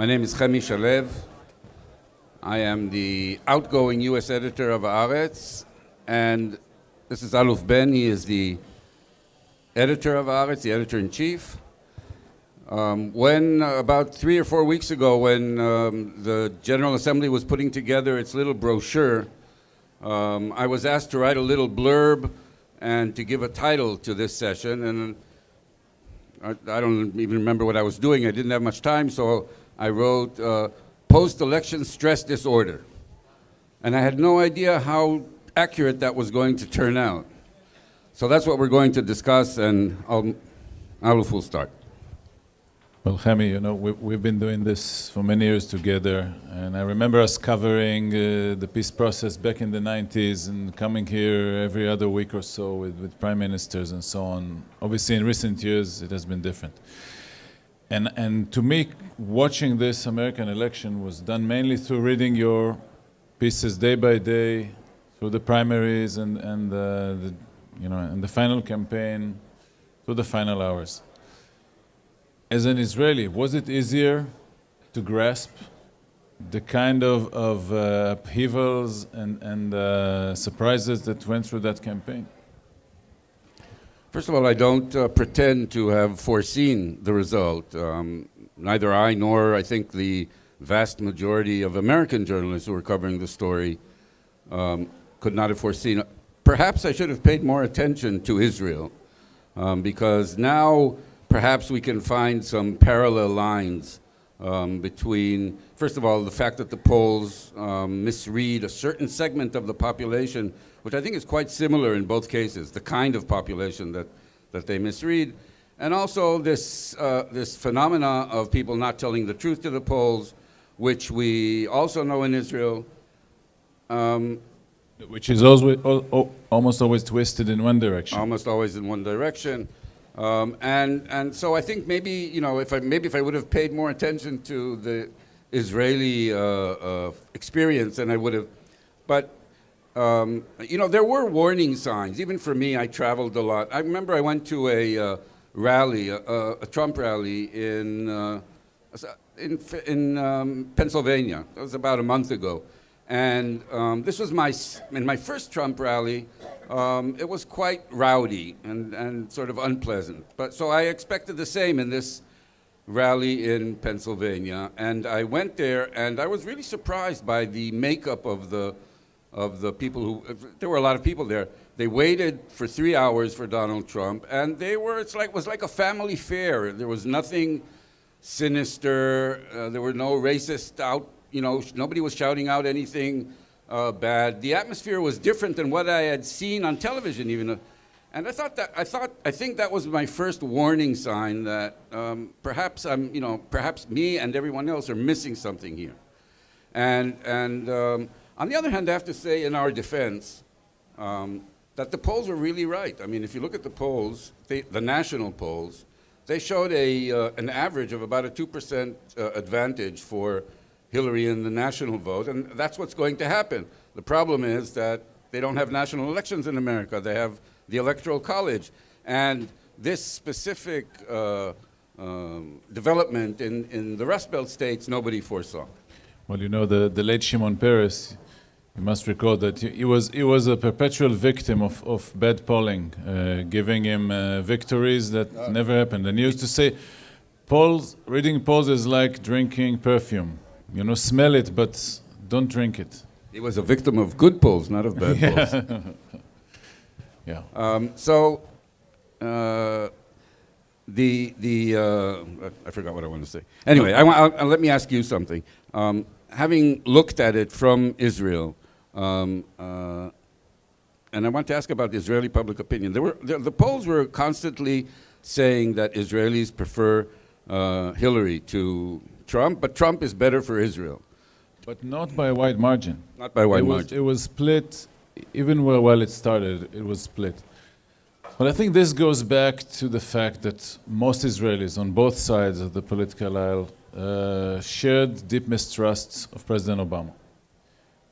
My name is Chemi Shalev. I am the outgoing U.S. editor of Haaretz, and this is Aluf Benn. He is the editor of Haaretz, the editor-in-chief. About 3 or 4 weeks ago, when the General Assembly was putting together its little brochure, I was asked to write a little blurb and to give a title to this session, and I don't even remember what I was doing. I didn't have much time, so I wrote post-election stress disorder. And I had no idea how accurate that was going to turn out. So that's what we're going to discuss, and Aluf will start. Well, Chemi, you know, we've been doing this for many years together, and I remember us covering the peace process back in the 90s and coming here every other week or so with prime ministers and so on. Obviously, in recent years, it has been different. And to me, watching this American election was done mainly through reading your pieces day by day, through the primaries and the final campaign, through the final hours. As an Israeli, was it easier to grasp the kind of upheavals and surprises that went through that campaign? First of all, I don't pretend to have foreseen the result. Neither I nor I think the vast majority of American journalists who were covering the story could not have foreseen. Perhaps I should have paid more attention to Israel, because now perhaps we can find some parallel lines between, first of all, the fact that the polls misread a certain segment of the population, which I think is quite similar in both cases, the kind of population that they misread, and also this phenomena of people not telling the truth to the polls, which we also know in Israel. Which is almost always twisted in one direction. Almost always in one direction. And so I think maybe, you know, if I would have paid more attention to the Israeli experience, then I would have. But you know, there were warning signs. Even for me, I traveled a lot. I remember I went to a rally, a Trump rally in Pennsylvania. That was about a month ago, and this was in my first Trump rally. It was quite rowdy and sort of unpleasant. But so I expected the same in this rally in Pennsylvania, and I went there, and I was really surprised by the makeup of the people who. There were a lot of people there. They waited for 3 hours for Donald Trump, and it was like a family fair. There was nothing sinister. There were no racist out. You know, nobody was shouting out anything bad. The atmosphere was different than what I had seen on television, even, and I think that was my first warning sign that perhaps me and everyone else are missing something here. And on the other hand, I have to say, in our defense, that the polls were really right. I mean, if you look at the polls, the national polls, they showed an average of about a 2% advantage for Hillary in the national vote, and that's what's going to happen. The problem is that they don't have national elections in America. They have the Electoral College. And this specific development in the Rust Belt states, nobody foresaw. Well, you know, the late Shimon Peres, you must recall that he was a perpetual victim of bad polling, giving him victories that never happened. And he used to say, reading polls is like drinking perfume. You know, smell it, but don't drink it. He was a victim of good polls, not of bad polls. Yeah. I forgot what I wanted to say. Anyway, let me ask you something. Having looked at it from Israel, and I want to ask about the Israeli public opinion. The polls were constantly saying that Israelis prefer Hillary to Trump, but Trump is better for Israel. But not by a wide margin. Not by a wide margin. It was split, even while it started, it was split. But I think this goes back to the fact that most Israelis on both sides of the political aisle shared deep mistrust of President Obama.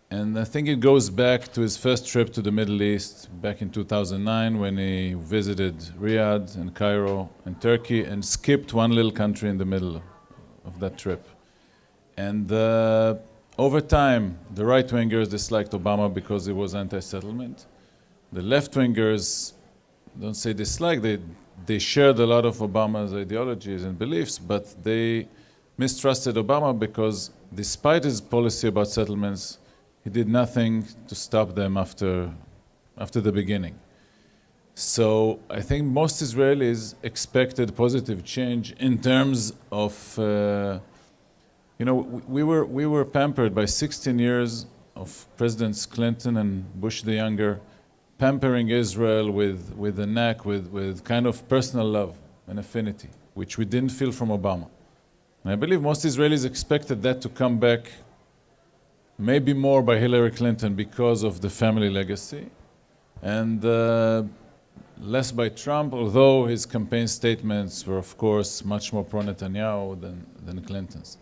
And I think it goes back to his first trip to the Middle East back in 2009 when he visited Riyadh and Cairo and Turkey and skipped one little country in the middle of that trip. And over time, the right-wingers disliked Obama because he was anti-settlement. The left-wingers, don't say dislike, they shared a lot of Obama's ideologies and beliefs, but they mistrusted Obama because despite his policy about settlements, he did nothing to stop them after the beginning. So I think most Israelis expected positive change in terms of, we were pampered by 16 years of Presidents Clinton and Bush the Younger, pampering Israel with a knack, with kind of personal love and affinity, which we didn't feel from Obama. And I believe most Israelis expected that to come back maybe more by Hillary Clinton because of the family legacy, and less by Trump, although his campaign statements were, of course, much more pro-Netanyahu than Clinton's.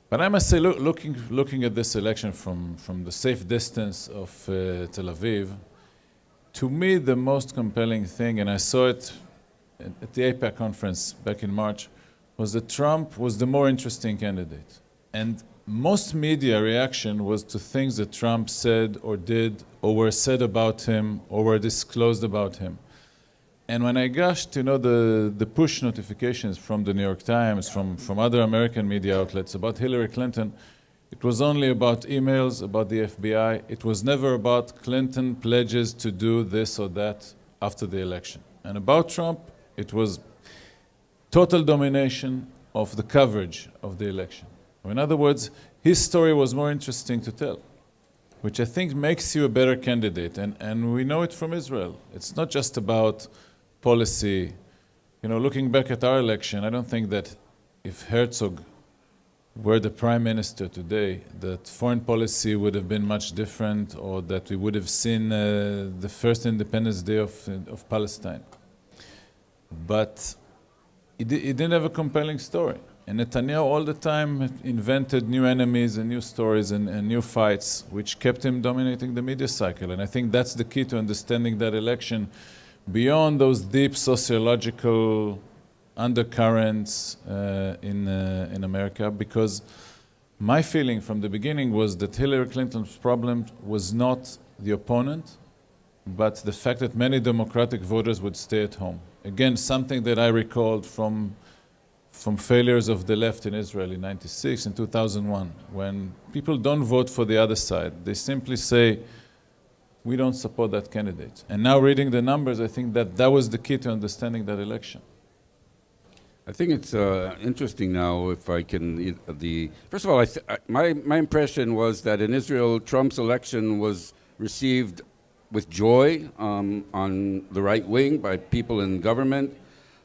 But I must say, looking at this election from the safe distance of Tel Aviv, to me, the most compelling thing, and I saw it at the AIPAC conference back in March, was that Trump was the more interesting candidate. And most media reaction was to things that Trump said or did or were said about him or were disclosed about him. And when I gushed, the push notifications from the New York Times, from other American media outlets about Hillary Clinton, it was only about emails, about the FBI. It was never about Clinton pledges to do this or that after the election. And about Trump, it was total domination of the coverage of the election. Or in other words, his story was more interesting to tell, which I think makes you a better candidate. And we know it from Israel. It's not just about policy. Looking back at our election, I don't think that if Herzog were the prime minister today, that foreign policy would have been much different, or that we would have seen the first Independence Day of Palestine. But he didn't have a compelling story. And Netanyahu all the time invented new enemies and new stories and new fights, which kept him dominating the media cycle. And I think that's the key to understanding that election beyond those deep sociological undercurrents in America, because my feeling from the beginning was that Hillary Clinton's problem was not the opponent, but the fact that many Democratic voters would stay at home. Again, something that I recalled from failures of the left in Israel in '96 and 2001, when people don't vote for the other side. They simply say, we don't support that candidate. And now reading the numbers, I think that was the key to understanding that election. I think it's interesting now, if I can, first of all, my impression was that in Israel, Trump's election was received with joy on the right wing by people in government.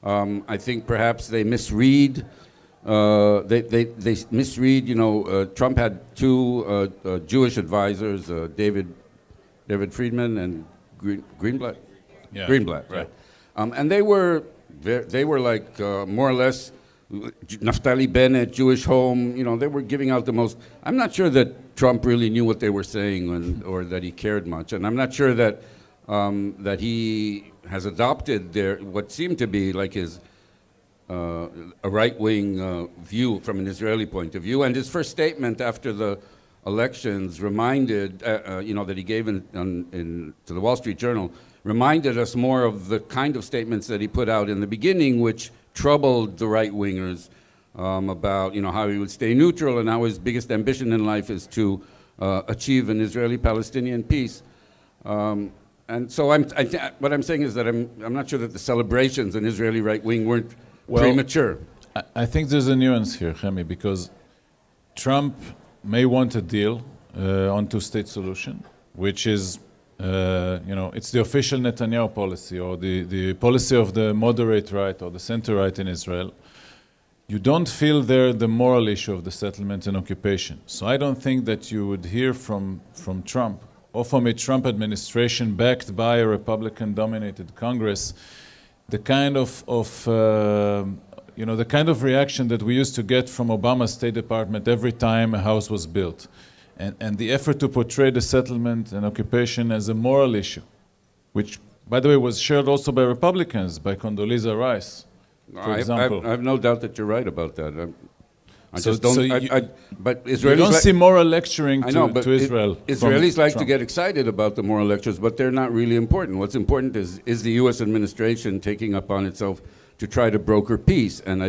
I think perhaps they misread. They misread. Trump had two Jewish advisors, David Friedman and Greenblatt. Yeah. Greenblatt, right? And they were like more or less Naftali Bennett, Jewish Home. They were giving out the most. I'm not sure that Trump really knew what they were saying, or that he cared much, and I'm not sure that that he has adopted what seemed to be like his a right-wing view from an Israeli point of view. And his first statement after the elections reminded, that he gave to the Wall Street Journal, reminded us more of the kind of statements that he put out in the beginning, which troubled the right-wingers about, how he would stay neutral and how his biggest ambition in life is to achieve an Israeli-Palestinian peace. And so what I'm saying is that I'm not sure that the celebrations in Israeli right-wing weren't premature. I think there's a nuance here, Chemi, because Trump may want a deal on two-state solution, which is, it's the official Netanyahu policy, or the policy of the moderate right or the center right in Israel. You don't feel there the moral issue of the settlement and occupation. So I don't think that you would hear from Trump or from a Trump administration backed by a Republican-dominated Congress the kind of reaction that we used to get from Obama's State Department every time a house was built. And the effort to portray the settlement and occupation as a moral issue, which, by the way, was shared also by Republicans, by Condoleezza Rice, for example. I have no doubt that you're right about that. I So- just don't. so But You Israelis don't like- see moral lecturing I know, to, but to Israel. from Israelis like to Trump. get excited about the moral lectures, but they're not really important. What's important is the U.S. administration taking upon itself to try to broker peace. And I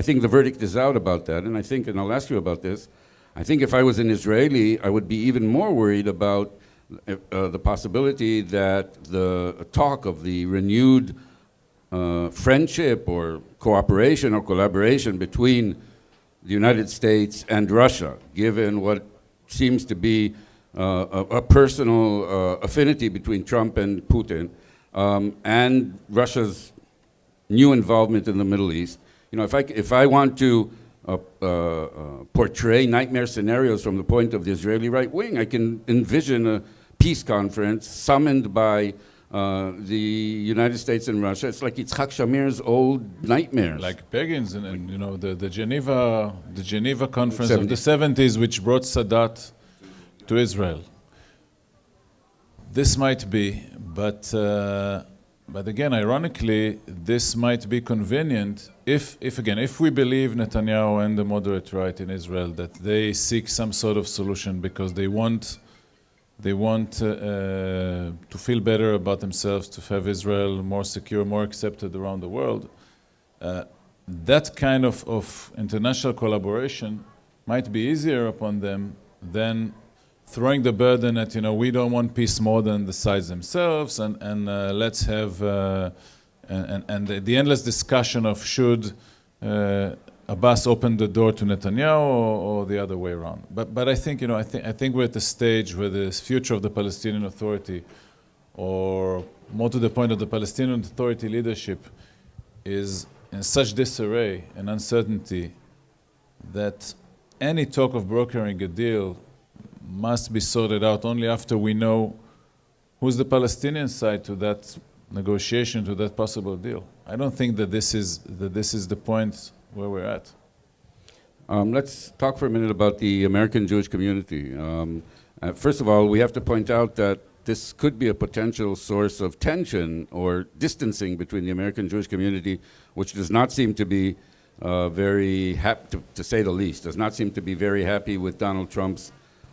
think the verdict is out about that. And I'll ask you about this, I think if I was an Israeli, I would be even more worried about the possibility that the talk of the renewed friendship or cooperation or collaboration between the United States and Russia, given what seems to be a personal affinity between Trump and Putin, and Russia's new involvement in the Middle East. You know, if I want to portray nightmare scenarios from the point of the Israeli right wing, I can envision a peace conference summoned by the United States and Russia. It's like Yitzhak Shamir's old nightmares. Like Begin's and you know the Geneva conference of the 70s, which brought Sadat to Israel. This might be, but again, ironically, this might be convenient if we believe Netanyahu and the moderate right in Israel that they seek some sort of solution because they want to feel better about themselves, to have Israel more secure, more accepted around the world. That kind of international collaboration might be easier upon them than throwing the burden at, we don't want peace more than the sides themselves, and let's have, and the endless discussion of should Abbas open the door to Netanyahu or the other way around. But I think, I think we're at a stage where the future of the Palestinian Authority, or more to the point of the Palestinian Authority leadership, is in such disarray and uncertainty that any talk of brokering a deal must be sorted out only after we know who's the Palestinian side to that negotiation, to that possible deal. I don't think that this is the point where we're at. Let's talk for a minute about the American Jewish community. First of all, we have to point out that this could be a potential source of tension or distancing between the American Jewish community, which does not seem to be very happy, to say the least, does not seem to be very happy with Donald Trump's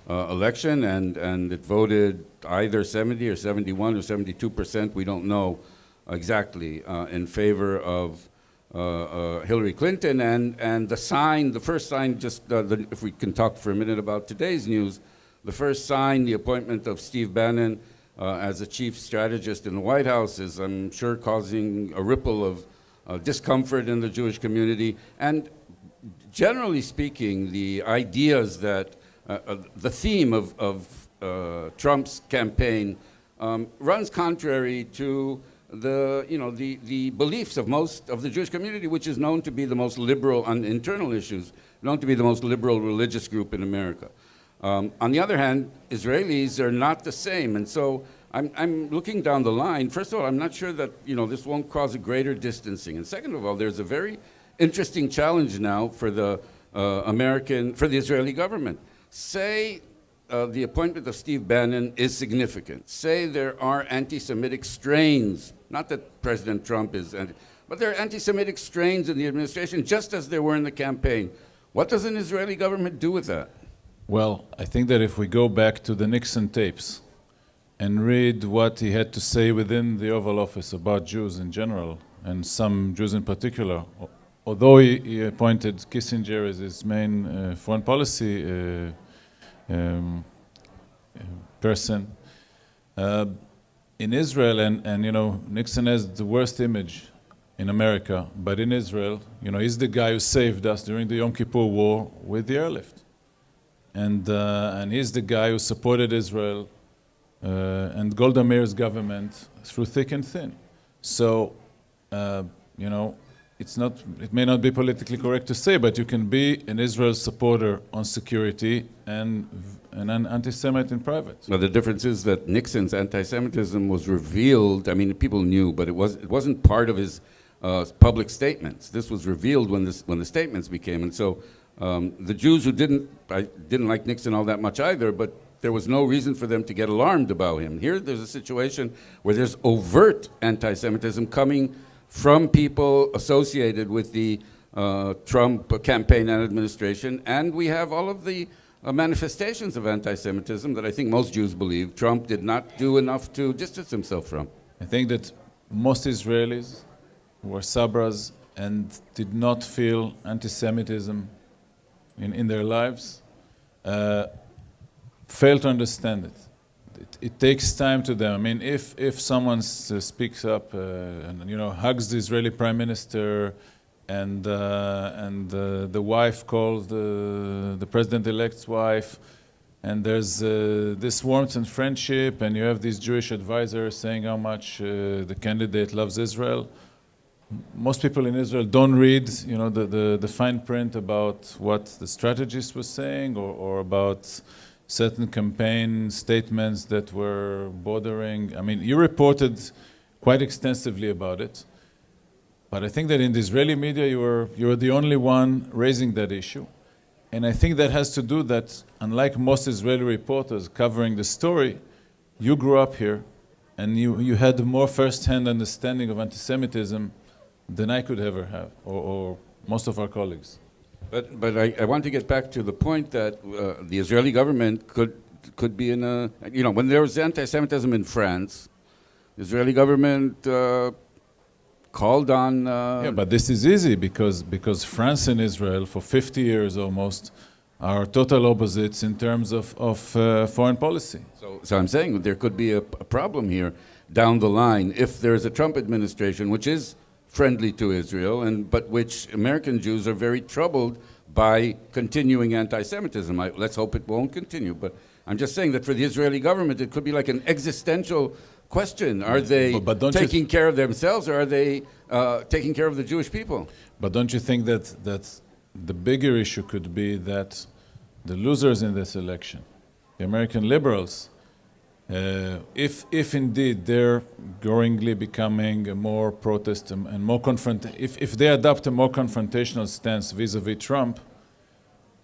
election, and it voted either 70 or 71 or 72%, we don't know exactly, in favor of Hillary Clinton, and the first sign, if we can talk for a minute about today's news, the first sign, the appointment of Steve Bannon as a chief strategist in the White House is, I'm sure, causing a ripple of discomfort in the Jewish community. And generally speaking, the ideas that the theme of Trump's campaign runs contrary to the beliefs of most of the Jewish community, which is known to be the most liberal on internal issues, known to be the most liberal religious group in America. On the other hand, Israelis are not the same, and so I'm looking down the line. First of all, I'm not sure that this won't cause a greater distancing, and second of all, there's a very interesting challenge now for the Israeli government. Say the appointment of Steve Bannon is significant. Say there are anti-Semitic strains, not that President Trump is, but there are anti-Semitic strains in the administration, just as there were in the campaign. What does an Israeli government do with that? Well, I think that if we go back to the Nixon tapes and read what he had to say within the Oval Office about Jews in general, and some Jews in particular, although he appointed Kissinger as his main foreign policy person, in Israel, and Nixon has the worst image in America, but in Israel, he's the guy who saved us during the Yom Kippur War with the airlift. And he's the guy who supported Israel and Golda Meir's government through thick and thin. So, it may not be politically correct to say, but you can be an Israel supporter on security and an anti-Semite in private. Well, the difference is that Nixon's anti-Semitism was revealed. I mean, people knew, but it wasn't part of his public statements. This was revealed when the statements became, and so the Jews who didn't like Nixon all that much either, but there was no reason for them to get alarmed about him. Here, there's a situation where there's overt anti-Semitism coming from people associated with the Trump campaign and administration, and we have all of the manifestations of anti-Semitism that I think most Jews believe Trump did not do enough to distance himself from. I think that most Israelis were sabras and did not feel anti-Semitism in their lives, fail to understand it. It takes time to them. I mean, if someone speaks up and hugs the Israeli prime minister, and the wife calls the president-elect's wife, and there's this warmth and friendship, and you have these Jewish advisors saying how much the candidate loves Israel. Most people in Israel don't read, the fine print about what the strategist was saying, or about certain campaign statements that were bordering. I mean, you reported quite extensively about it, but I think that in the Israeli media you were the only one raising that issue. And I think that has to do that, unlike most Israeli reporters covering the story, you grew up here and you had a more first-hand understanding of anti-Semitism than I could ever have, or most of our colleagues. But I want to get back to the point that the Israeli government could be in a, when there was anti-Semitism in France, the Israeli government called on... Yeah, but this is easy because France and Israel for 50 years almost are total opposites in terms of foreign policy. So I'm saying there could be a problem here down the line if there's a Trump administration which is friendly to Israel, but which American Jews are very troubled by continuing anti-Semitism. Let's hope it won't continue. But I'm just saying that for the Israeli government, it could be like an existential question. Are they taking care of themselves, or are they taking care of the Jewish people? But don't you think that the bigger issue could be that the losers in this election, the American liberals, if indeed they're growingly becoming a more protest and more if they adopt a more confrontational stance vis-a-vis Trump,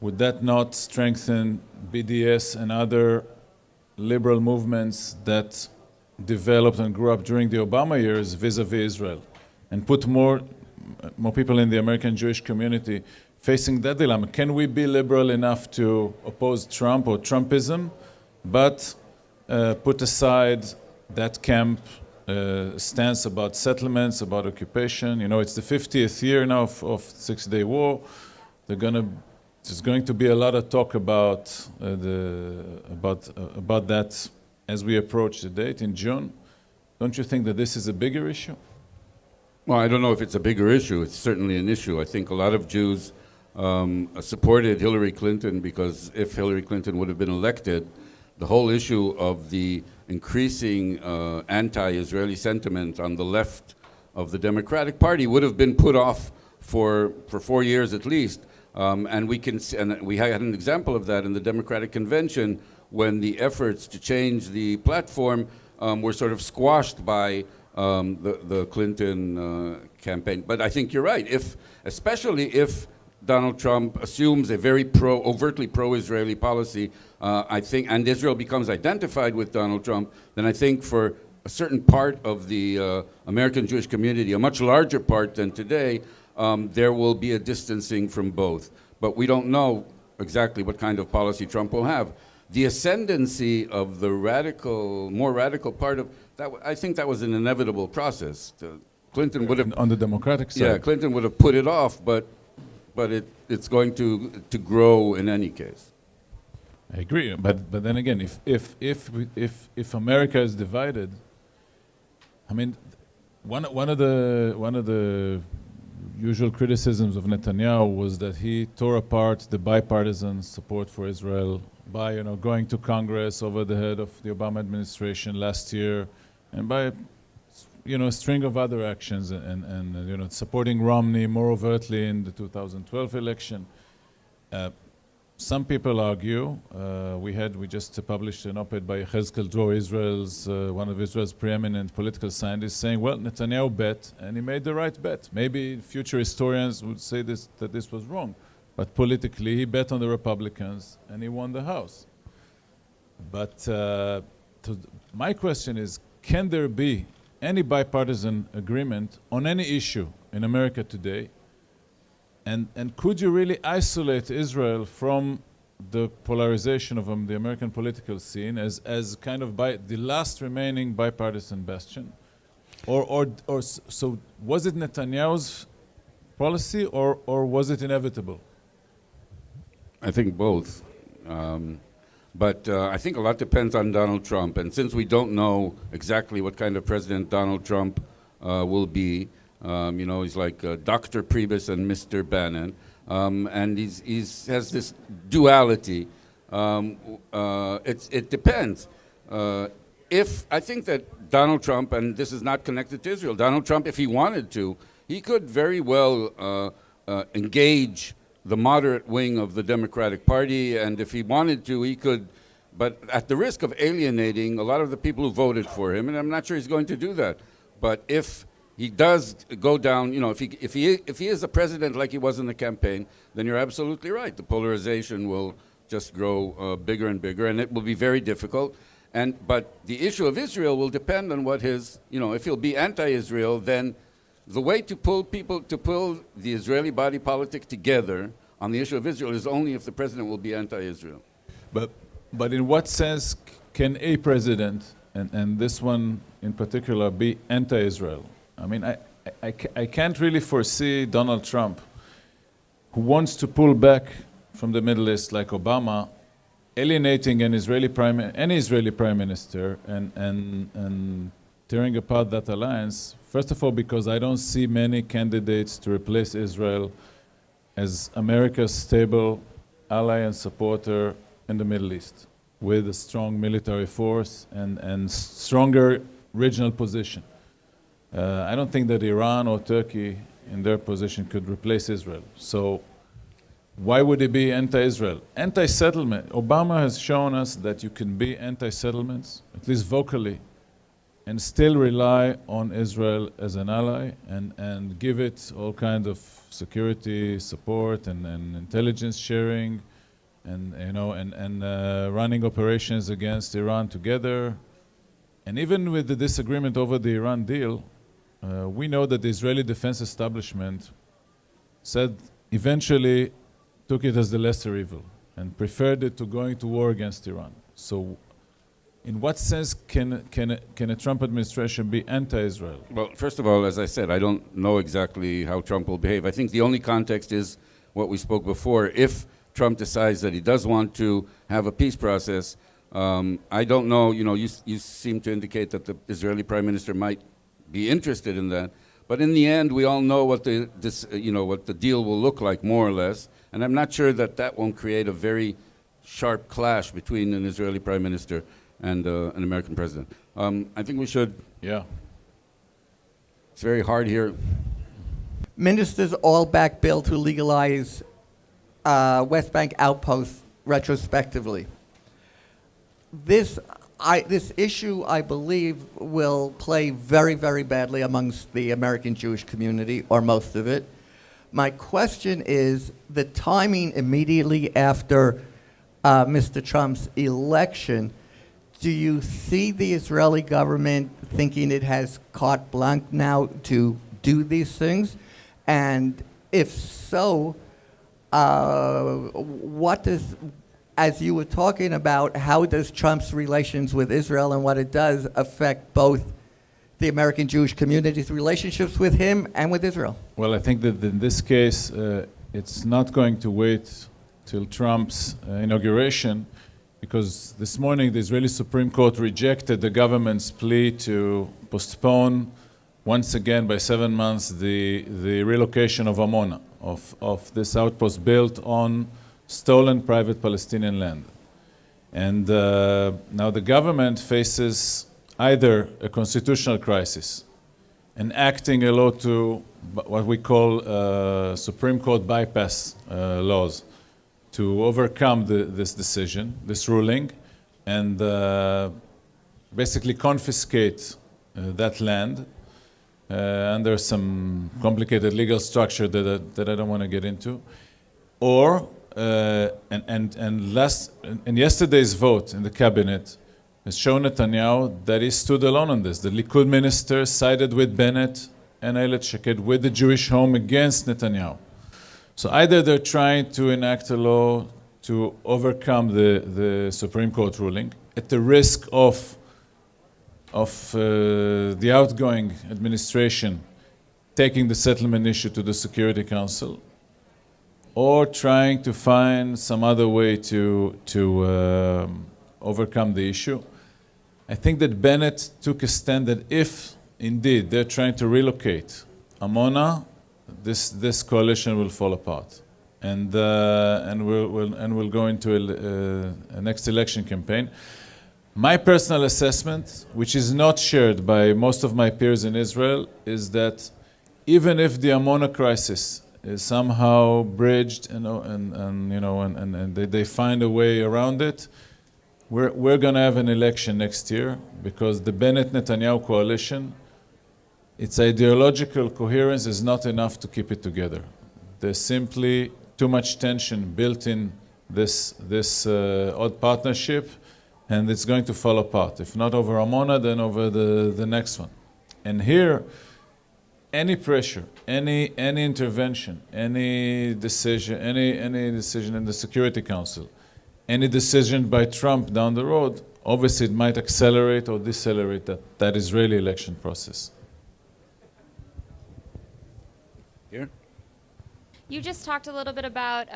would that not strengthen BDS and other liberal movements that developed and grew up during the Obama years vis-a-vis Israel, and put more people in the American Jewish community facing that dilemma? Can we be liberal enough to oppose Trump or Trumpism, but put aside that camp stance about settlements, about occupation? It's the 50th year now of Six-Day War. There's going to be a lot of talk about that as we approach the date in June. Don't you think that this is a bigger issue? Well, I don't know if it's a bigger issue. It's certainly an issue. I think a lot of Jews supported Hillary Clinton because if Hillary Clinton would have been elected, the whole issue of the increasing anti-Israeli sentiment on the left of the Democratic Party would have been put off for 4 years at least. And we had an example of that in the Democratic Convention when the efforts to change the platform were sort of squashed by the Clinton campaign. But I think you're right. Especially if Donald Trump assumes a very overtly pro-Israeli policy, I think, and Israel becomes identified with Donald Trump, then I think for a certain part of the American Jewish community, a much larger part than today, there will be a distancing from both. But we don't know exactly what kind of policy Trump will have. The ascendancy of the more radical part of that, I think that was an inevitable process. Clinton would have... On the Democratic side. Yeah, Clinton would have put it off, but it's going to grow in any case. I agree, but then again, if America is divided, I mean, one of the usual criticisms of Netanyahu was that he tore apart the bipartisan support for Israel by going to Congress over the head of the Obama administration last year, and by a string of other actions, and supporting Romney more overtly in the 2012 election. Some people argue, we just published an op-ed by Hezkel Dror, one of Israel's preeminent political scientists, saying, well, Netanyahu bet, and he made the right bet. Maybe future historians would say that this was wrong, but politically he bet on the Republicans, and he won the House. But my question is, can there be any bipartisan agreement on any issue in America today And could you really isolate Israel from the polarization of the American political scene as kind of the last remaining bipartisan bastion? So was it Netanyahu's policy or was it inevitable? I think both. But I think a lot depends on Donald Trump. And since we don't know exactly what kind of president Donald Trump will be, he's like Dr. Priebus and Mr. Bannon, and he has this duality. It depends. I think that Donald Trump, and this is not connected to Israel, Donald Trump, if he wanted to, he could very well engage the moderate wing of the Democratic Party, and if he wanted to, he could, but at the risk of alienating a lot of the people who voted for him, and I'm not sure he's going to do that. But if he does go down, if he is a president like he was in the campaign, then you're absolutely right. The polarization will just grow bigger and bigger, and it will be very difficult. But the issue of Israel will depend on what his, if he'll be anti-Israel, then the way to pull the Israeli body politic together on the issue of Israel is only if the president will be anti-Israel. But in what sense can a president, and this one in particular, be anti-Israel? I mean, I can't really foresee Donald Trump, who wants to pull back from the Middle East like Obama, alienating any Israeli prime minister and tearing apart that alliance. First of all, because I don't see many candidates to replace Israel as America's stable ally and supporter in the Middle East, with a strong military force and stronger regional position. I don't think that Iran or Turkey in their position could replace Israel. So why would he be anti-Israel? Anti-settlement. Obama has shown us that you can be anti-settlements, at least vocally, and still rely on Israel as an ally and give it all kinds of security support and intelligence sharing and running operations against Iran together. And even with the disagreement over the Iran deal, we know that the Israeli defense establishment said eventually took it as the lesser evil and preferred it to going to war against Iran. So in what sense can a Trump administration be anti-Israel? Well, first of all, as I said, I don't know exactly how Trump will behave. I think the only context is what we spoke before. If Trump decides that he does want to have a peace process, I don't know, you seem to indicate that the Israeli Prime Minister might be interested in that. But in the end, we all know what the deal will look like, more or less. And I'm not sure that won't create a very sharp clash between an Israeli Prime Minister and an American president. I think we should. Yeah. It's very hard here. Ministers all back bill to legalize West Bank outposts retrospectively. This issue, I believe, will play very, very badly amongst the American Jewish community, or most of it. My question is the timing immediately after Mr. Trump's election. Do you see the Israeli government thinking it has carte blanche now to do these things? And if so, what does, as you were talking about, how does Trump's relations with Israel and what it does affect both the American Jewish community's relationships with him and with Israel? Well, I think that in this case, it's not going to wait till Trump's inauguration, because this morning the Israeli Supreme Court rejected the government's plea to postpone once again by 7 months the relocation of Amona, of this outpost built on stolen private Palestinian land. And now the government faces either a constitutional crisis, enacting a law to what we call Supreme Court bypass laws to overcome this decision, this ruling, and basically confiscate that land under some complicated legal structure that I don't want to get into. Or, and yesterday's vote in the cabinet has shown Netanyahu that he stood alone on this. The Likud ministers sided with Bennett and Ayelet Shaked with the Jewish home against Netanyahu. So either they're trying to enact a law to overcome the Supreme Court ruling at the risk of the outgoing administration taking the settlement issue to the Security Council, or trying to find some other way to overcome the issue. I think that Bennett took a stand that if indeed they're trying to relocate Amona, this coalition will fall apart, and we'll go into a next election campaign. My personal assessment, which is not shared by most of my peers in Israel, is that even if the Amona crisis is somehow bridged and they find a way around it, we're going to have an election next year, because the Bennett-Netanyahu coalition, its ideological coherence is not enough to keep it together. There's simply too much tension built in this odd partnership, and it's going to fall apart. If not over Amona, then over the next one. And here, any pressure, any intervention, any decision in the Security Council, any decision by Trump down the road, obviously it might accelerate or decelerate that Israeli election process. Here? You just talked a little bit about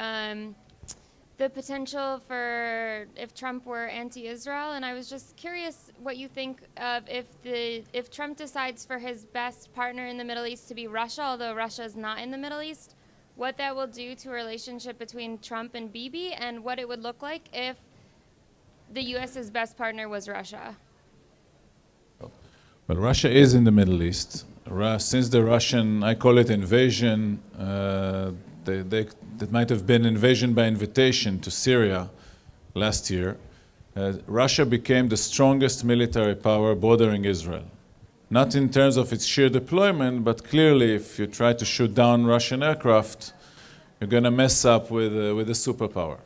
the potential for if Trump were anti-Israel, and I was just curious what you think of if Trump decides for his best partner in the Middle East to be Russia, although Russia is not in the Middle East, what that will do to a relationship between Trump and Bibi, and what it would look like if the U.S.'s best partner was Russia. Well, Russia is in the Middle East. Since the Russian, I call it invasion, that might have been invasion by invitation to Syria last year, Russia became the strongest military power bordering Israel. Not in terms of its sheer deployment, but clearly if you try to shoot down Russian aircraft, you're going to mess up with a superpower.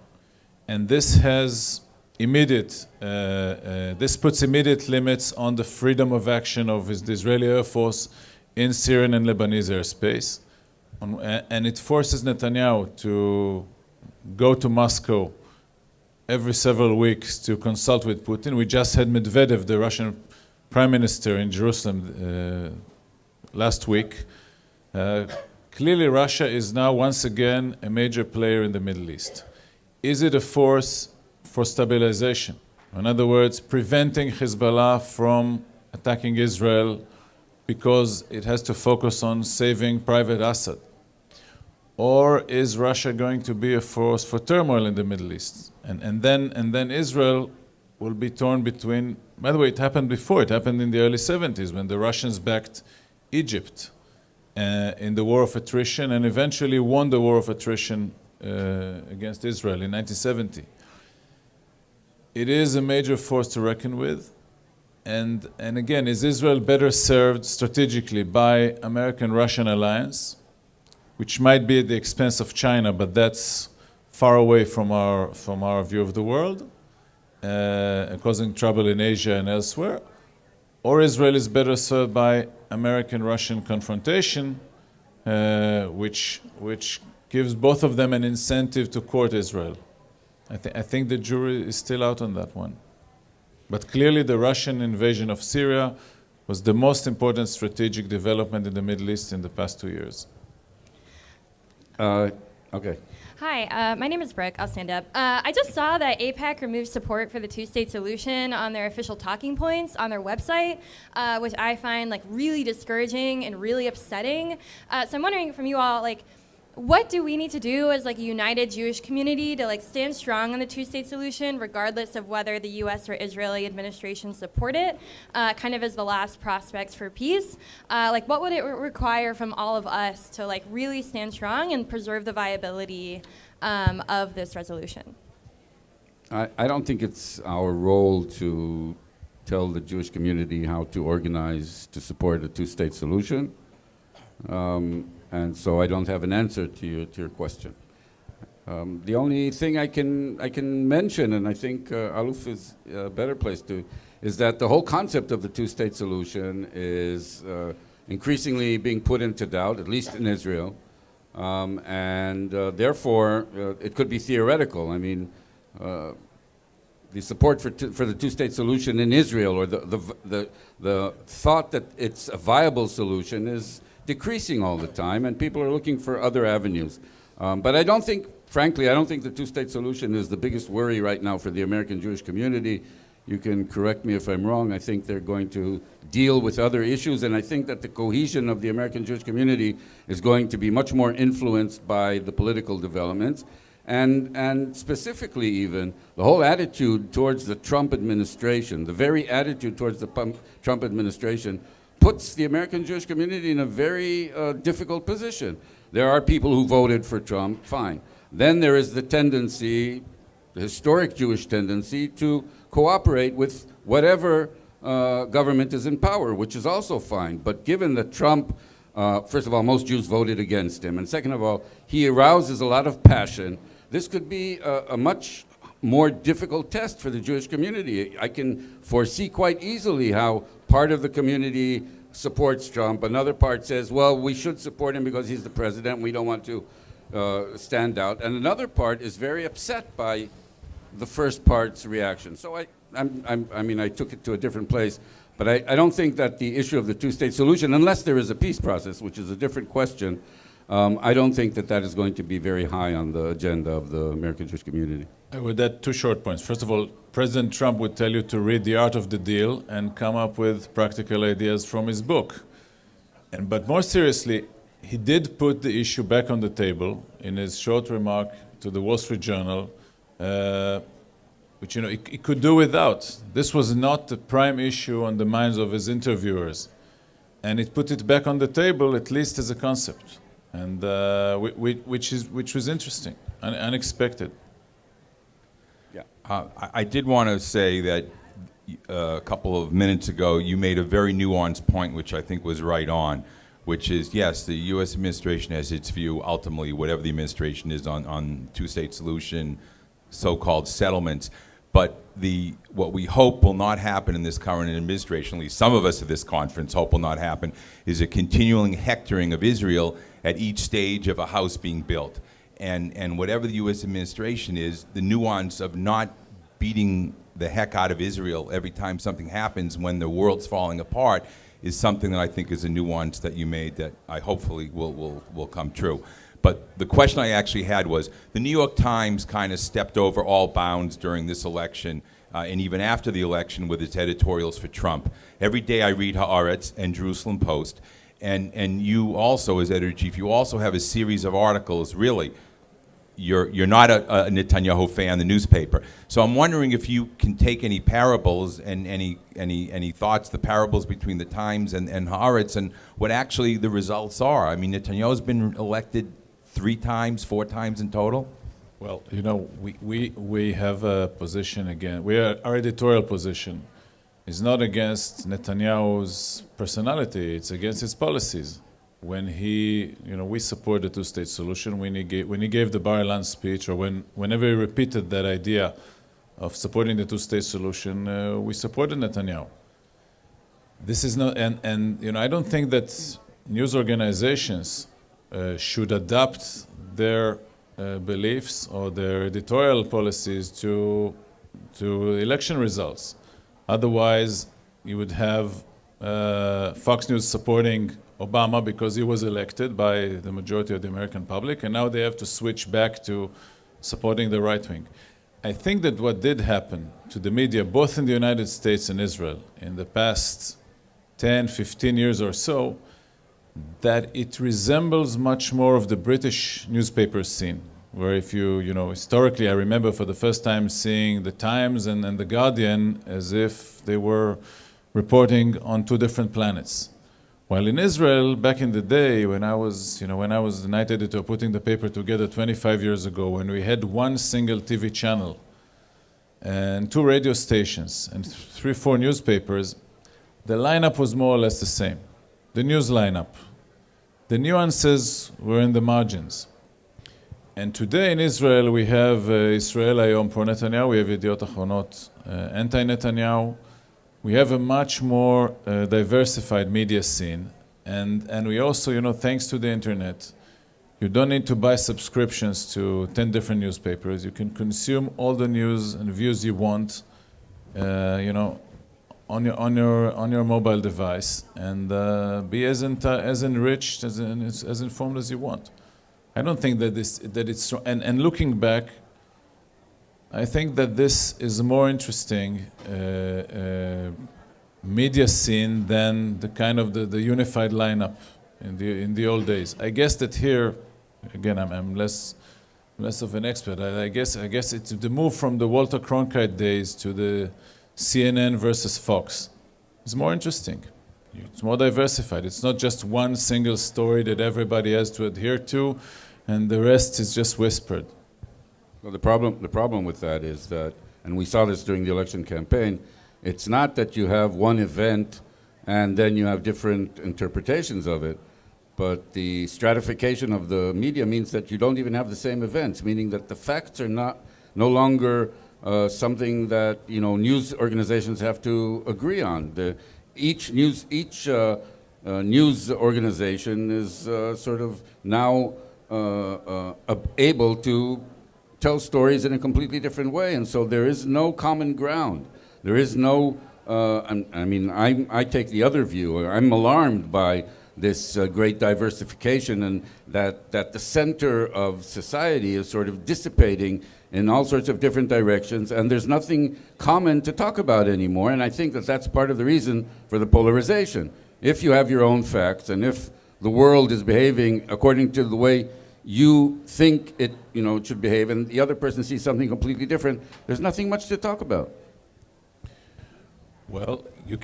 And this has this puts immediate limits on the freedom of action of the Israeli Air Force in Syrian and Lebanese airspace. And it forces Netanyahu to go to Moscow every several weeks to consult with Putin. We just had Medvedev, the Russian Prime Minister, in Jerusalem last week. Clearly, Russia is now once again a major player in the Middle East. Is it a force for stabilization? In other words, preventing Hezbollah from attacking Israel because it has to focus on saving Private Assad? Or is Russia going to be a force for turmoil in the Middle East? And then Israel will be torn between. By the way, it happened before. It happened in the early 70s when the Russians backed Egypt in the war of attrition and eventually won the war of attrition against Israel in 1970. It is a major force to reckon with. And again, is Israel better served strategically by American-Russian alliance, which might be at the expense of China, but that's far away from our view of the world, causing trouble in Asia and elsewhere? Or Israel is better served by American-Russian confrontation, which gives both of them an incentive to court Israel? I think the jury is still out on that one. But clearly the Russian invasion of Syria was the most important strategic development in the Middle East in the past 2 years. Okay. Hi, my name is Brooke. I'll stand up. I just saw that AIPAC removed support for the two-state solution on their official talking points on their website, which I find really discouraging and really upsetting. So I'm wondering from you all, what do we need to do as a united Jewish community to stand strong on the two-state solution, regardless of whether the U.S. or Israeli administration support it, kind of as the last prospects for peace? What would it require from all of us to really stand strong and preserve the viability of this resolution? I don't think it's our role to tell the Jewish community how to organize to support a two-state solution. And so I don't have an answer to your question. The only thing I can mention, and I think Aluf is a better place to, is that the whole concept of the two-state solution is increasingly being put into doubt, at least in Israel. Therefore, it could be theoretical. I mean, the support for the two-state solution in Israel, or the thought that it's a viable solution, is decreasing all the time, and people are looking for other avenues. But I don't think, frankly, I don't think the two-state solution is the biggest worry right now for the American Jewish community. You can correct me if I'm wrong. I think they're going to deal with other issues, and I think that the cohesion of the American Jewish community is going to be much more influenced by the political developments, and specifically even the whole attitude towards the Trump administration, the very attitude towards the Trump administration puts the American Jewish community in a very difficult position. There are people who voted for Trump, fine. Then there is the tendency, the historic Jewish tendency, to cooperate with whatever government is in power, which is also fine. But given that Trump, first of all, most Jews voted against him, and second of all, he arouses a lot of passion, this could be a much more difficult test for the Jewish community. I can foresee quite easily how part of the community supports Trump, another part says, well, we should support him because he's the president, we don't want to stand out, and another part is very upset by the first part's reaction. So I mean, I took it to a different place, but I don't think that the issue of the two-state solution, unless there is a peace process, which is a different question, I don't think that that is going to be very high on the agenda of the American Jewish community. I would add two short points. First of all, President Trump would tell you to read The Art of the Deal and come up with practical ideas from his book. But more seriously, he did put the issue back on the table in his short remark to the Wall Street Journal, which he could do without. This was not the prime issue on the minds of his interviewers. And it put it back on the table, at least as a concept, and which was interesting, unexpected. I did want to say that a couple of minutes ago you made a very nuanced point, which I think was right on, which is, yes, the U.S. administration has its view, ultimately, whatever the administration is on two-state solution, so-called settlements. But what we hope will not happen in this current administration, at least some of us at this conference hope will not happen, is a continuing hectoring of Israel at each stage of a house being built. And whatever the U.S. administration is, the nuance of not beating the heck out of Israel every time something happens when the world's falling apart is something that I think is a nuance that you made that I hopefully will come true. But the question I actually had was, the New York Times kind of stepped over all bounds during this election, and even after the election with its editorials for Trump. Every day I read Haaretz and Jerusalem Post, and you also, as editor-in-chief, you also have a series of articles, really. You're not a Netanyahu fan, the newspaper. So I'm wondering if you can take any parables and any thoughts, the parables between the Times and Haaretz, and what actually the results are. I mean, Netanyahu's been elected 3 times, 4 times in total? Well, we have a position again. Our editorial position is not against Netanyahu's personality, it's against his policies. When we support the two-state solution, when he gave the Bar Ilan speech, or whenever he repeated that idea of supporting the two-state solution, we supported Netanyahu. This is not, and I don't think that news organizations should adapt their beliefs or their editorial policies to election results. Otherwise, you would have Fox News supporting Obama because he was elected by the majority of the American public, and now they have to switch back to supporting the right wing. I think that what did happen to the media, both in the United States and Israel, in the past 10, 15 years or so, that it resembles much more of the British newspaper scene, where if historically, I remember for the first time seeing the Times and The Guardian as if they were reporting on 2 different planets. While in Israel, back in the day, when I was the night editor putting the paper together 25 years ago, when we had 1 single TV channel and 2 radio stations and 3, 4 newspapers, the lineup was more or less the same. The news lineup. The nuances were in the margins. And today in Israel, we have Israel Hayom pro Netanyahu, we have Yediot Achronot anti-Netanyahu. We have a much more diversified media scene, and we also, thanks to the internet, You don't need to buy subscriptions to 10 different newspapers. You can consume all the news and views you want, on your mobile device, and be as enriched, as informed as you want. I don't think that it's and looking back, I think that this is a more interesting media scene than the kind of the unified lineup in the old days. I guess that here, again, I'm less of an expert. I guess it's the move from the Walter Cronkite days to the CNN versus Fox. It's more interesting. It's more diversified. It's not just one single story that everybody has to adhere to, and the rest is just whispered. Well, the problem with that is that, and we saw this during the election campaign, it's not that you have one event and then you have different interpretations of it, but the stratification of the media means that you don't even have the same events, meaning that the facts are no longer something that news organizations have to agree on. Each news organization is sort of now able to tell stories in a completely different way, and so there is no common ground. There is no. I take the other view. I'm alarmed by this great diversification, and that the center of society is sort of dissipating in all sorts of different directions, and there's nothing common to talk about anymore. And I think that that's part of the reason for the polarization. If you have your own facts, and if the world is behaving according to the way you think it should behave, and the other person sees something completely different, there's nothing much to talk about. Well, you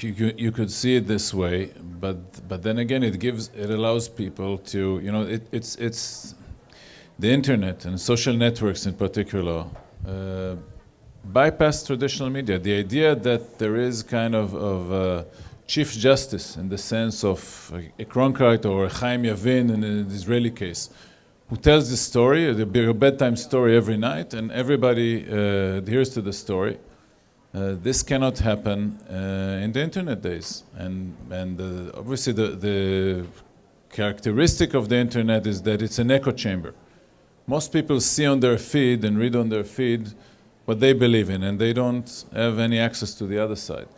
could see it this way, but then again, it allows people to, it's the internet and social networks in particular bypass traditional media. The idea that there is kind of chief justice in the sense of a Cronkite or a Chaim Yavin in the Israeli case, who tells the story, a bedtime story every night, and everybody adheres to the story. This cannot happen in the internet days, and obviously the characteristic of the internet is that it's an echo chamber. Most people see on their feed and read on their feed what they believe in, and they don't have any access to the other side.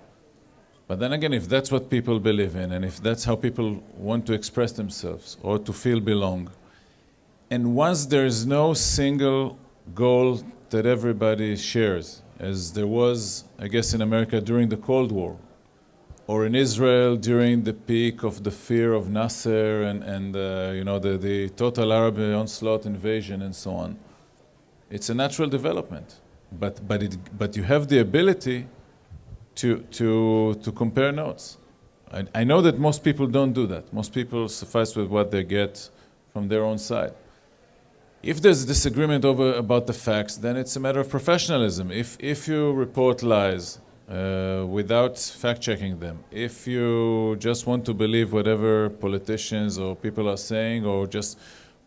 But then again, if that's what people believe in, and if that's how people want to express themselves or to feel belong, and once there is no single goal that everybody shares, as there was, I guess, in America during the Cold War, or in Israel during the peak of the fear of Nasser and the total Arab onslaught invasion and so on. It's a natural development, but you have the ability to compare notes. I know that most people don't do that. Most people suffice with what they get from their own side. If there's disagreement about the facts, then it's a matter of professionalism. If you report lies without fact-checking them, if you just want to believe whatever politicians or people are saying, or just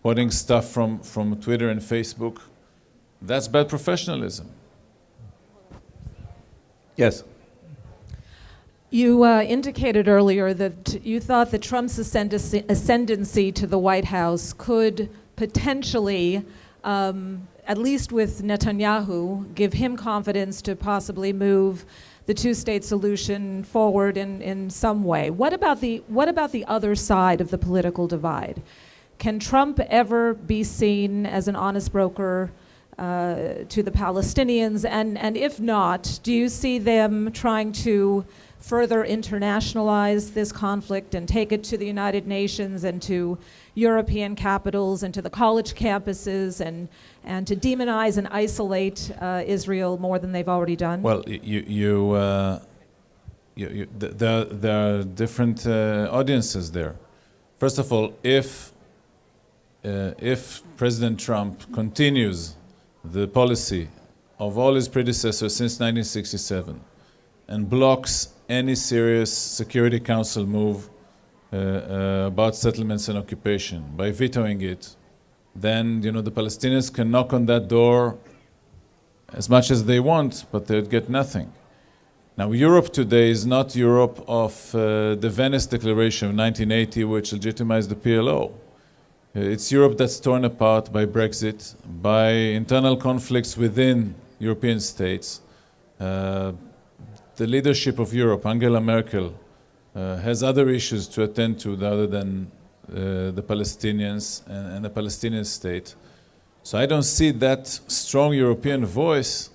putting stuff from Twitter and Facebook, that's bad professionalism. Yes. You indicated earlier that you thought that Trump's ascendancy to the White House could potentially, at least with Netanyahu, give him confidence to possibly move the two-state solution forward in some way. What about the other side of the political divide? Can Trump ever be seen as an honest broker to the Palestinians? And if not, do you see them trying to further internationalize this conflict and take it to the United Nations and to European capitals and to the college campuses and to demonize and isolate Israel more than they've already done? Well, there are different audiences there. First of all, if President Trump continues the policy of all his predecessors since 1967 and blocks any serious Security Council move about settlements and occupation by vetoing it, then the Palestinians can knock on that door as much as they want, but they'd get nothing. Now, Europe today is not Europe of the Venice Declaration of 1980, which legitimized the PLO. It's Europe that's torn apart by Brexit, by internal conflicts within European states. The leadership of Europe, Angela Merkel, has other issues to attend to other than the Palestinians and the Palestinian state. So I don't see that strong European voice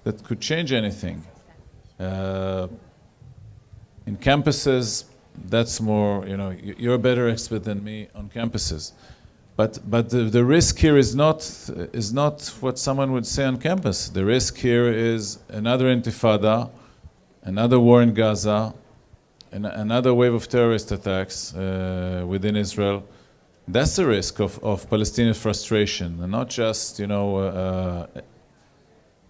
that could change anything. In campuses, that's more, you're a better expert than me on campuses. But the risk here is not what someone would say on campus. The risk here is another intifada, another war in Gaza, another wave of terrorist attacks within Israel. That's the risk of Palestinian frustration, and not just,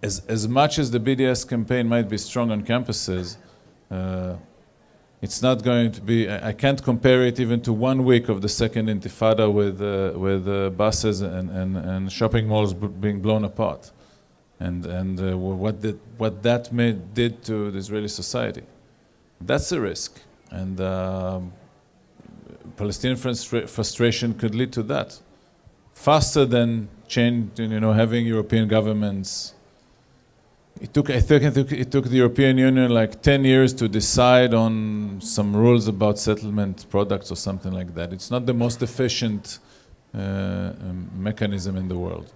as much as the BDS campaign might be strong on campuses, it's not going to be, I can't compare it even to 1 week of the second intifada with buses and shopping malls being blown apart. And what that did to the Israeli society. That's a risk. And Palestinian frustration could lead to that. Faster than having European governments. I think it took the European Union like 10 years to decide on some rules about settlement products or something like that. It's not the most efficient mechanism in the world.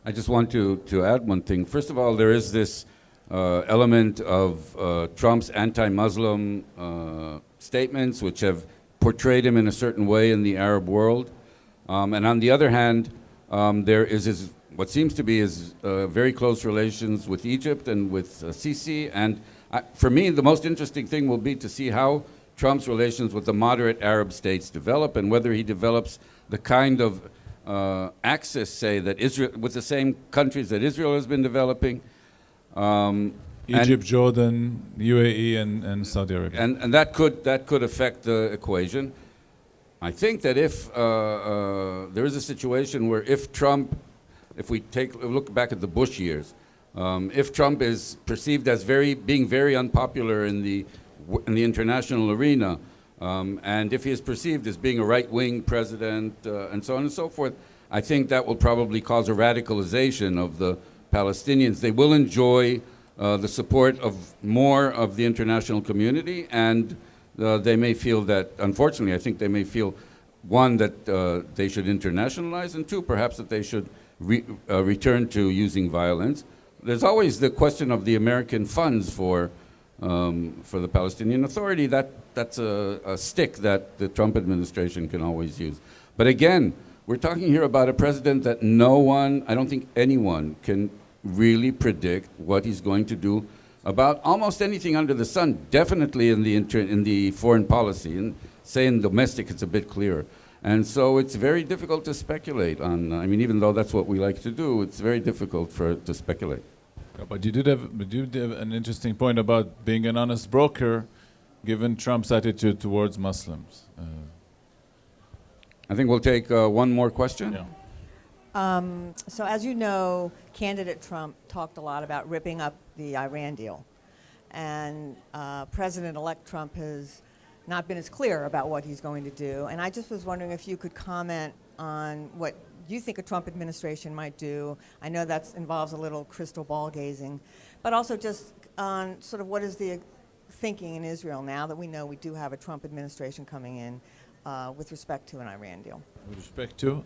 I just want to add one thing. First of all, there is this element of Trump's anti-Muslim statements, which have portrayed him in a certain way in the Arab world. And on the other hand, there is what seems to be his very close relations with Egypt and with Sisi. And for me, the most interesting thing will be to see how Trump's relations with the moderate Arab states develop, and whether he develops the kind of access, say, that Israel, with the same countries that Israel has been developing. Egypt, Jordan, UAE, and Saudi Arabia. And that could affect the equation. I think that if there is a situation where if we look back at the Bush years, if Trump is perceived as being very unpopular in the international arena, and if he is perceived as being a right-wing president, and so on and so forth, I think that will probably cause a radicalization of the Palestinians. They will enjoy the support of more of the international community, and they may feel that, unfortunately, I think they may feel, one, that they should internationalize, and two, perhaps that they should return to using violence. There's always the question of the American funds for the Palestinian Authority. That's a stick that the Trump administration can always use. But again, we're talking here about a president that I don't think anyone can really predict what he's going to do about almost anything under the sun, definitely in the foreign policy. And say in domestic, it's a bit clearer. And so it's very difficult to speculate on, even though that's what we like to do, it's very difficult to speculate. But you did have an interesting point about being an honest broker, given Trump's attitude towards Muslims. I think we'll take one more question. Yeah. So as you know, candidate Trump talked a lot about ripping up the Iran deal. And President-elect Trump has not been as clear about what he's going to do. And I just was wondering if you could comment on what you think a Trump administration might do. I know that involves a little crystal ball gazing, but also just on sort of what is the thinking in Israel now that we know we do have a Trump administration coming in with respect to an Iran deal. With respect to?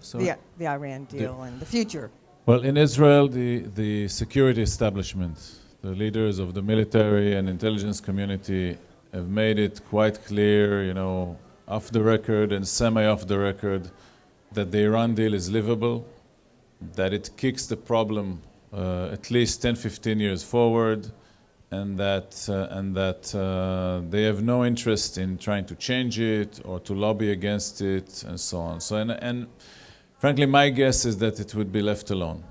The Iran deal and the future. Well, in Israel, the security establishment, the leaders of the military and intelligence community have made it quite clear, off the record and semi-off the record, that the Iran deal is livable, that it kicks the problem at least 10, 15 years forward, and that they have no interest in trying to change it or to lobby against it, and so on. So, and frankly, my guess is that it would be left alone,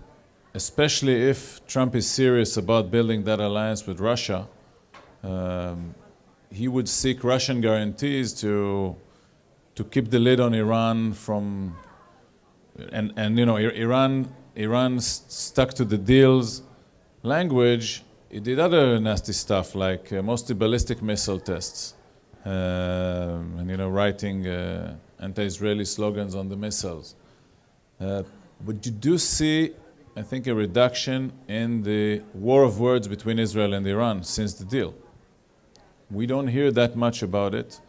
especially if Trump is serious about building that alliance with Russia. He would seek Russian guarantees to keep the lid on Iran from, and Iran stuck to the deal's language. It did other nasty stuff like mostly ballistic missile tests, and writing anti-Israeli slogans on the missiles. But you do see, I think, a reduction in the war of words between Israel and Iran since the deal. We don't hear that much about it.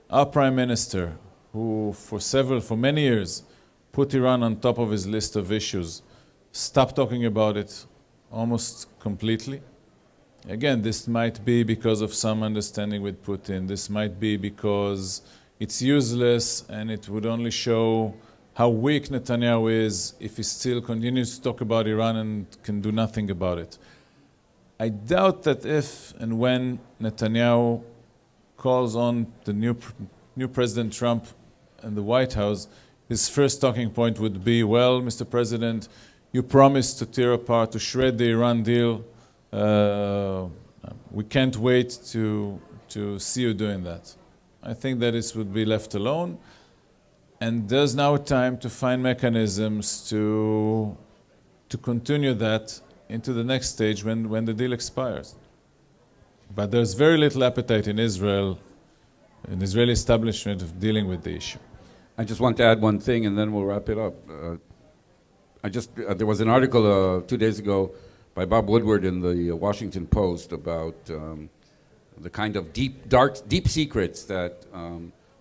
Our Prime Minister, who for many years put Iran on top of his list of issues, stopped talking about it almost completely. Again, this might be because of some understanding with Putin. This might be because it's useless and it would only show how weak Netanyahu is if he still continues to talk about Iran and can do nothing about it. I doubt that if and when Netanyahu calls on the new President Trump and the White House, his first talking point would be, well, Mr. President, you promised to tear apart, to shred the Iran deal. We can't wait to see you doing that. I think that this would be left alone. And there's now a time to find mechanisms to continue that into the next stage when the deal expires. But there's very little appetite in Israel, in the Israeli establishment, of dealing with the issue. I just want to add one thing, and then we'll wrap it up. There was an article 2 days ago by Bob Woodward in the Washington Post about the kind of deep secrets that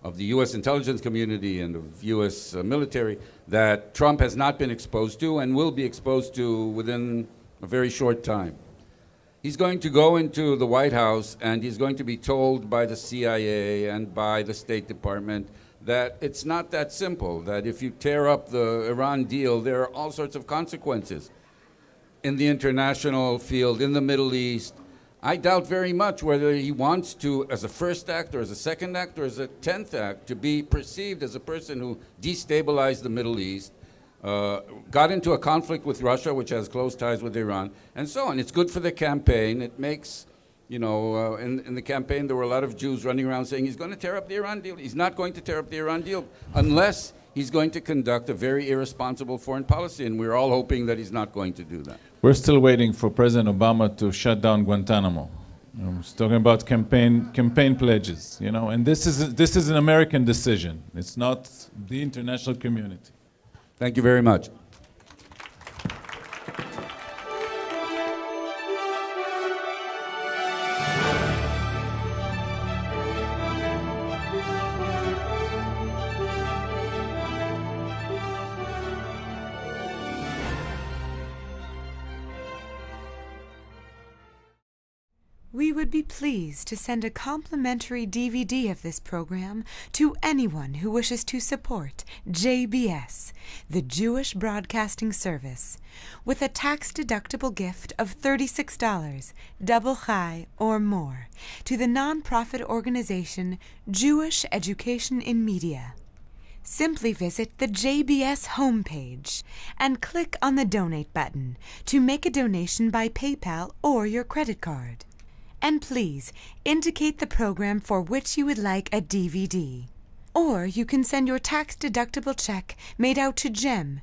of the U.S. intelligence community and of U.S. Military that Trump has not been exposed to and will be exposed to within a very short time. He's going to go into the White House and he's going to be told by the CIA and by the State Department that it's not that simple, that if you tear up the Iran deal, there are all sorts of consequences in the international field, in the Middle East. I doubt very much whether he wants to, as a first act or as a second act or as a 10th act, to be perceived as a person who destabilized the Middle East, got into a conflict with Russia, which has close ties with Iran, and so on. It's good for the campaign. It makes, in the campaign there were a lot of Jews running around saying he's going to tear up the Iran deal. He's not going to tear up the Iran deal unless he's going to conduct a very irresponsible foreign policy, and we're all hoping that he's not going to do that. We're still waiting for President Obama to shut down Guantanamo. He's talking about campaign pledges, and this is an American decision. It's not the international community. Thank you very much. We would be pleased to send a complimentary DVD of this program to anyone who wishes to support JBS, the Jewish Broadcasting Service, with a tax-deductible gift of $36, double chai or more, to the nonprofit organization Jewish Education in Media. Simply visit the JBS homepage and click on the Donate button to make a donation by PayPal or your credit card. And please indicate the program for which you would like a DVD. Or you can send your tax-deductible check made out to GEM,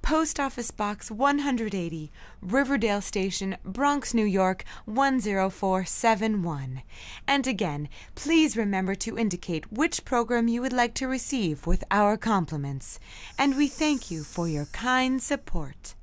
Post Office Box 180, Riverdale Station, Bronx, New York 10471. And again, please remember to indicate which program you would like to receive with our compliments. And we thank you for your kind support.